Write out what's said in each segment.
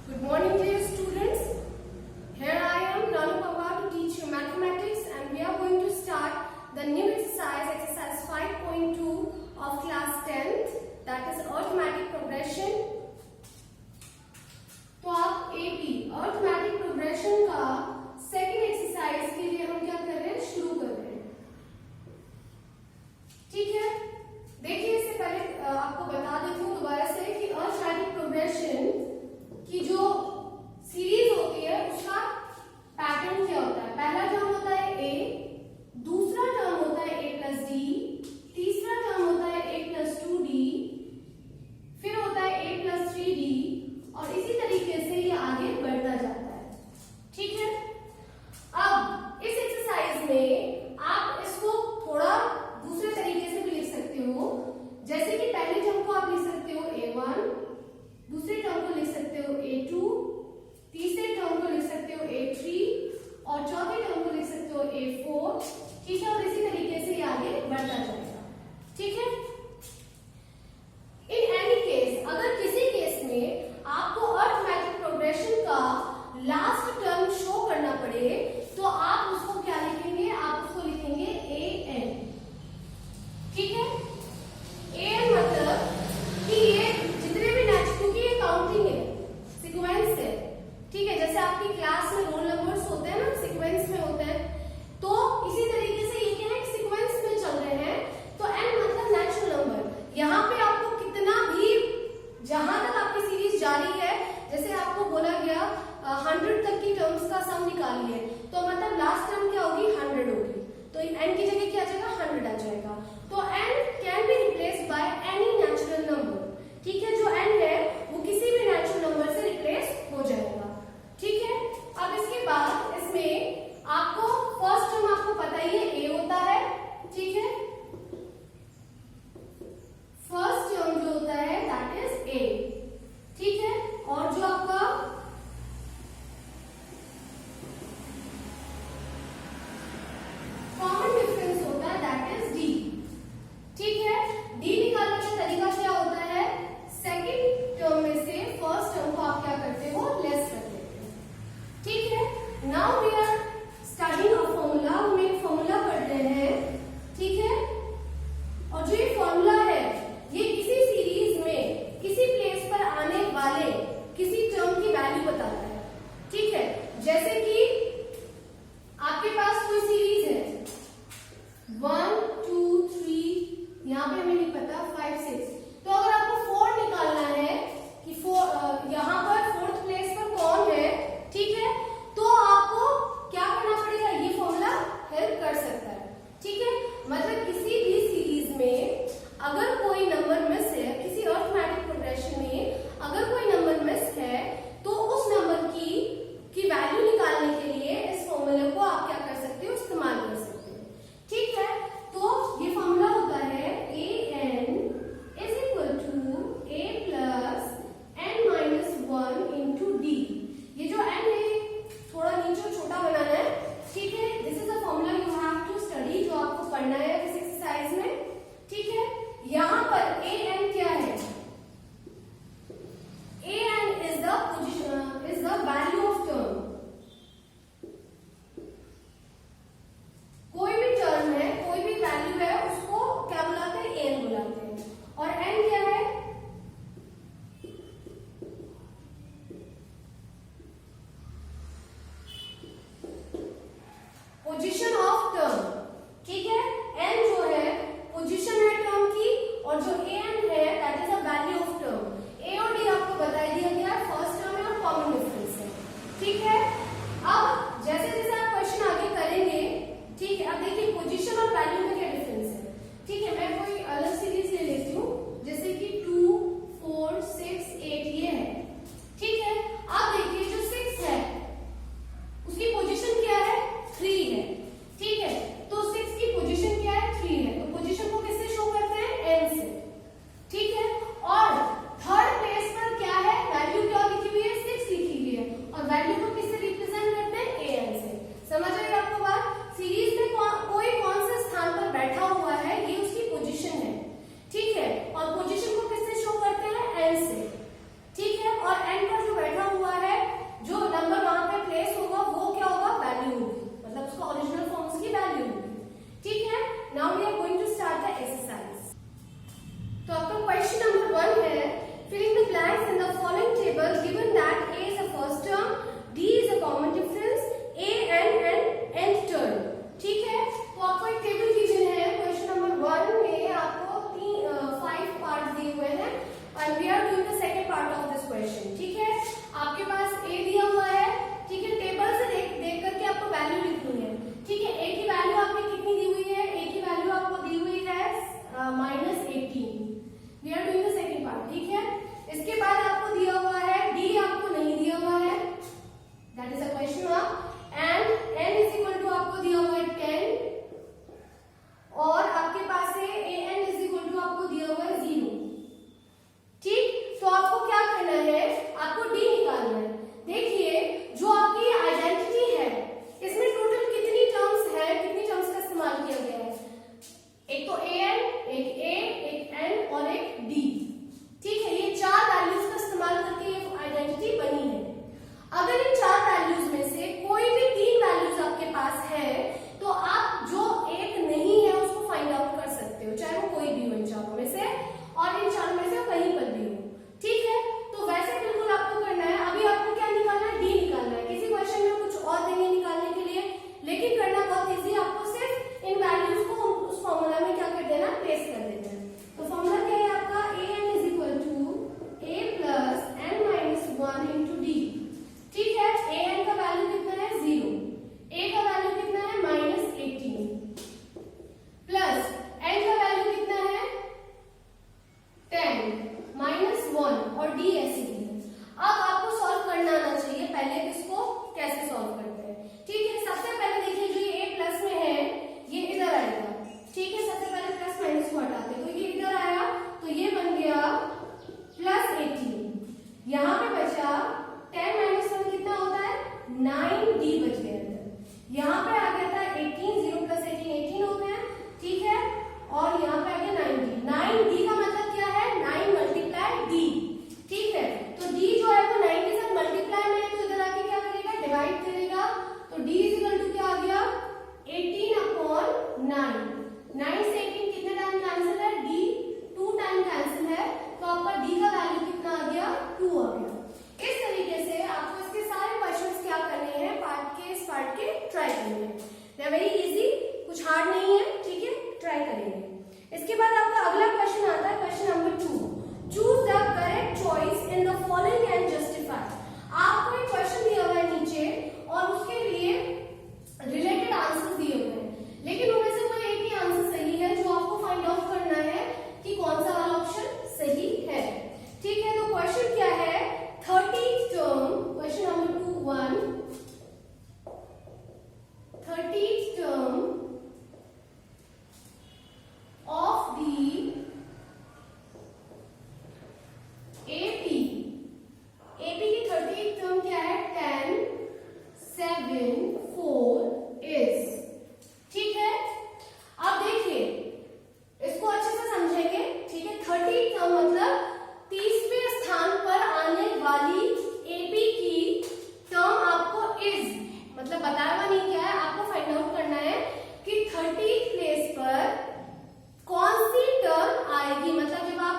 Good morning, dear students. Here I am, Nanu Pawar, to teach you mathematics, and we are going to start the new exercise 5.2 of class 10th, that is arithmetic progression. तो आप AP arithmetic progression का second exercise के लिए हम क्या कर रहे हैं, शुरू कर रहे हैं. ठीक है, देखिए इससे पहले आपको बता देती हूँ दोबारा से कि अरिथमेटिक प्रोग्रेशन की जो सीरीज होती है उसका पैटर्न क्या होता है. पहला टर्म होता है a, दूसरा टर्म होता है a प्लस d, तीसरा टर्म होता है a प्लस 2d, फिर होता है a प्लस 3d और इसी तरीके से ये आगे बढ़ता जाता है. ठीक है, अब इस एक्सरसाइज में आप इसको थोड़ा दूसरे तरीके से भी लिख सकते हो. जैसे कि पहले टर्म को आप लिख सकते हो a1, दूसरे टर्म को लिख सकते हो a2, तीसरे टर्म को लिख सकते हो a3 और चौथे टर्म को लिख सकते हो a4. ठीक है, और इसी तरीके से ये आगे बढ़ता जाएगा. ठीक है, इन एनी केस अगर किसी केस में आपको अरिथमेटिक प्रोग्रेशन का लास्ट टर्म शो करना पड़े तो आप उसको क्या लिखेंगे, आप उसको लिखेंगे an. ठीक है, an मतलब कि ये जितने भी क्योंकि ये काउंटिंग है, सीक्वेंस है. ठीक है, जैसे आपकी क्लास में रोल नंबर्स होते हैं ना, सीक्वेंस में होते हैं, तो इसी तरीके से ये क्या है, सीक्वेंस में चल रहे हैं. तो n मतलब नेचुरल नंबर. यहाँ पे आपको कितना भी, जहां तक आपकी सीरीज जारी है, जैसे आपको बोला गया 100 तक की टर्म्स का सम निकालिए, तो मतलब लास्ट टर्म क्या होगी, 100 होगी. तो n की जगह क्या आ जाएगा, 100 आ जाएगा. तो n can be replaced by any natural number. ठीक है, जो n है वो किसी भी नेचुरल नंबर से रिप्लेस हो जाएगा. ठीक है, अब इसके बाद इसमें आपको फर्स्ट टर्म आपको पता ही है a होता है. ठीक है, फर्स्ट टर्म जो होता है दैट इज a. ठीक है, और जो आपका कॉमन डिफरेंस होता है दैट इज d. ठीक है, d निकालने का तरीका क्या होता है, सेकेंड टर्म में से फर्स्ट टर्म को आप क्या करते हो, लेस कर देते हो. ठीक है, now we are studying a formula. हम एक फॉर्मूला पढ़ रहे हैं. ठीक है, और जो ये फॉर्मूला है ये किसी सीरीज में किसी प्लेस पर आने वाले किसी टर्म की वैल्यू बताता है. ठीक है, जैसे कि आपके पास कोई सीरीज है 1 2 3, यहाँ पे हमें नहीं पता 5 6, तो अगर आपको 4 निकालना है कि यहाँ पर फोर्थ प्लेस पर कौन है, ठीक है, तो आपको क्या करना पड़ेगा, ये फॉर्मूला हेल्प कर सकता है. ठीक है, मतलब किसी भी सीरीज में अगर कोई नंबर मिस है, किसी अरिथमेटिक प्रोग्रेशन में अगर कोई नंबर मिस है, तो उस नंबर की वैल्यू निकालने के लिए इस फॉर्मूले को आप क्या कर सकते हो, इस्तेमाल कर सकते हो. ठीक है, तो ये फॉर्मूला होता है an is equal to a plus n minus 1 यहाँ पे बचा 10 माइनस 1 कितना होता है 9d बच गया अंदर। यहाँ पे आ गया था 18, 0 प्लस 18 18 हो गया, ठीक है। और यहाँ पे आ गया 9d। 9d का मतलब क्या है 9 मल्टीप्लाई d, ठीक है। तो d जो है वो 9 के साथ मल्टीप्लाई में है, तो इधर आके क्या करेगा डिवाइड करेगा। तो d इज इक्वल टू क्या आ गया 18/9। 9 से 18 कितने टाइम कैंसिल है d 2 टाइम कैंसिल है, तो आपका d का वैल्यू कितना आ गया 2 आ गया। इस तरीके से आपको इसके सारे क्वेश्चंस क्या करने हैं इस पार्ट के ट्राई करने हैं। दे आर वेरी इजी, कुछ हार्ड नहीं है, ठीक है, ट्राई करेंगे। इसके बाद आपका अगला क्वेश्चन आता है question number 2। Choose the correct choice in the following and justify. आपको एक क्वेश्चन दिया हुआ है नीचे और उसके लिए रिलेटेड आंसर दिए हुए हैं, लेकिन उनमें से कोई एक ही आंसर सही है जो आपको फाइंड आउट करना है कि कौन सा वाला ऑप्शन सही है, ठीक है। तो क्वेश्चन क्या है 30th term, question number 2 30th term of the AP की 30th टर्म क्या है 10 7 4 is, ठीक है। अब देखिए इसको अच्छे से समझेंगे, ठीक है। 30th टर्म मतलब 30वें स्थान पर आने वाली AP की टर्म आपको is मतलब बताया हुआ नहीं क्या है, आपको फाइंड आउट करना है कि 30th प्लेस पर कौन सी टर्म आएगी। मतलब जब आप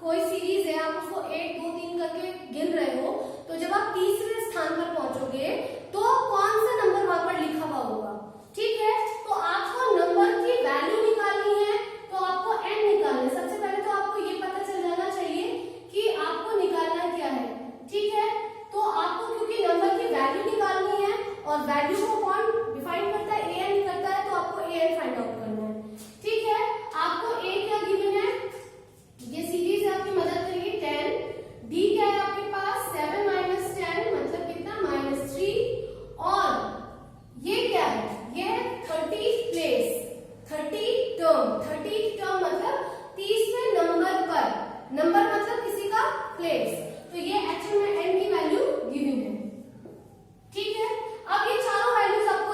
कोई सीरीज है आप उसको 1 2 3 करके गिन रहे हो, तो जब आप तीसरे स्थान पर पहुंचोगे तो कौन सा नंबर वहां पर लिखा हुआ होगा, ठीक है। तो आपको नंबर की वैल्यू निकालनी है, तो आपको n निकालना है। सबसे पहले तो आपको ये पता चल जाना चाहिए कि आपको निकालना क्या है, ठीक है। तो आपको क्योंकि नंबर की वैल्यू निकालनी है और वैल्यू को कौन डिफाइन करता है an करता है, तो आपको an फाइंड आउट करना है, ठीक है। आपको a क्या गिवन है, ये सीरीज आपकी मदद करेगी 10, d क्या है आपके पास 7 माइनस 10 मतलब कितना -3, और ये क्या है ये है 30th प्लेस 30th टर्म मतलब 30वें नंबर पर, नंबर मतलब किसी का प्लेस, तो ये एक्चुअल में n की वैल्यू गिवन है, ठीक है। अब ये चारों वैल्यूज आपको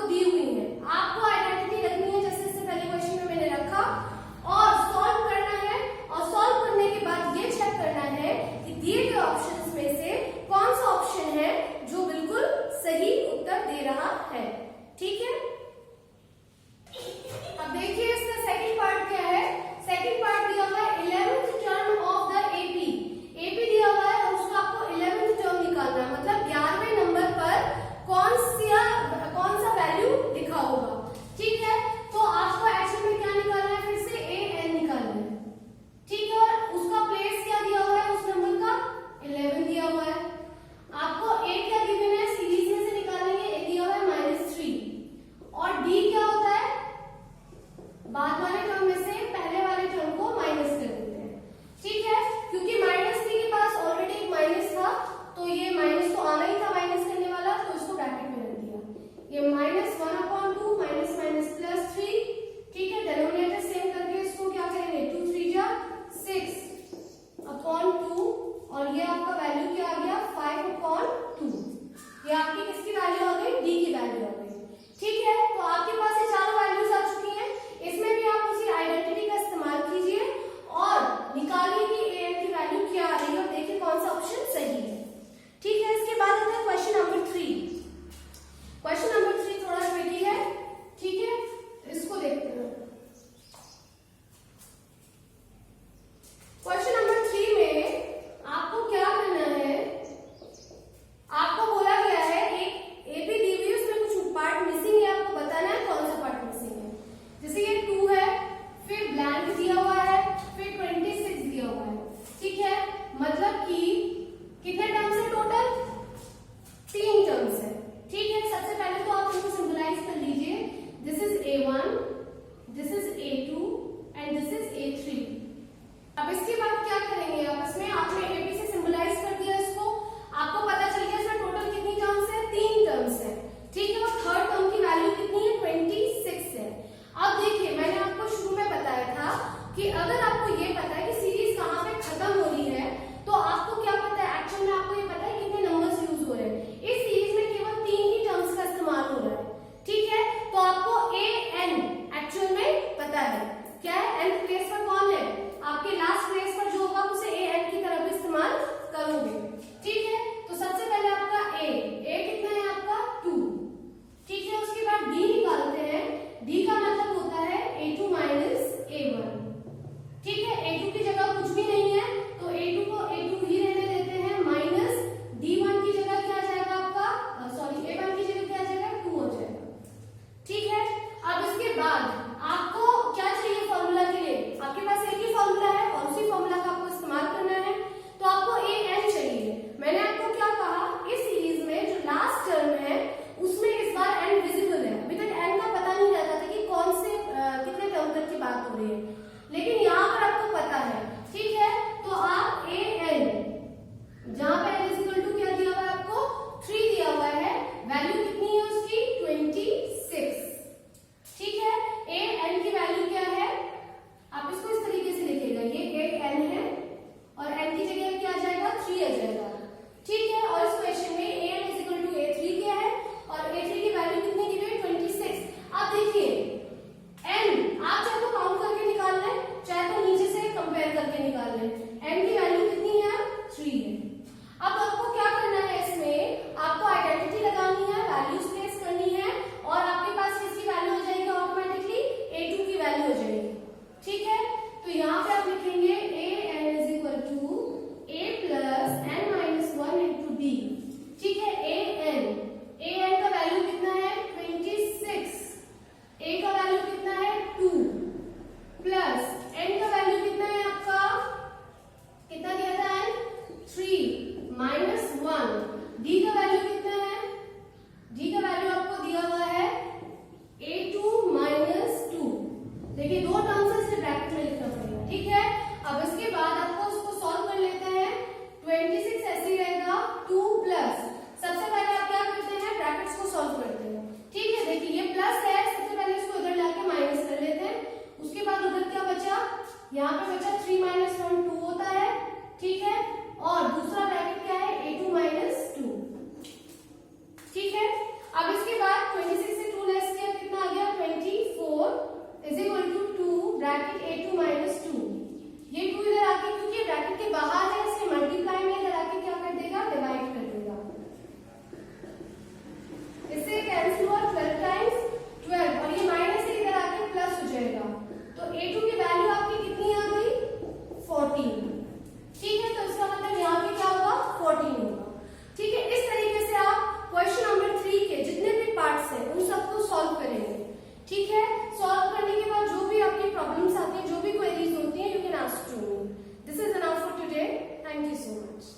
ठीक है, सॉल्व करने के बाद जो भी आपकी प्रॉब्लम्स आती है, जो भी क्वेरीज होती हैं, you can ask to me. This is enough for today. Thank you so much.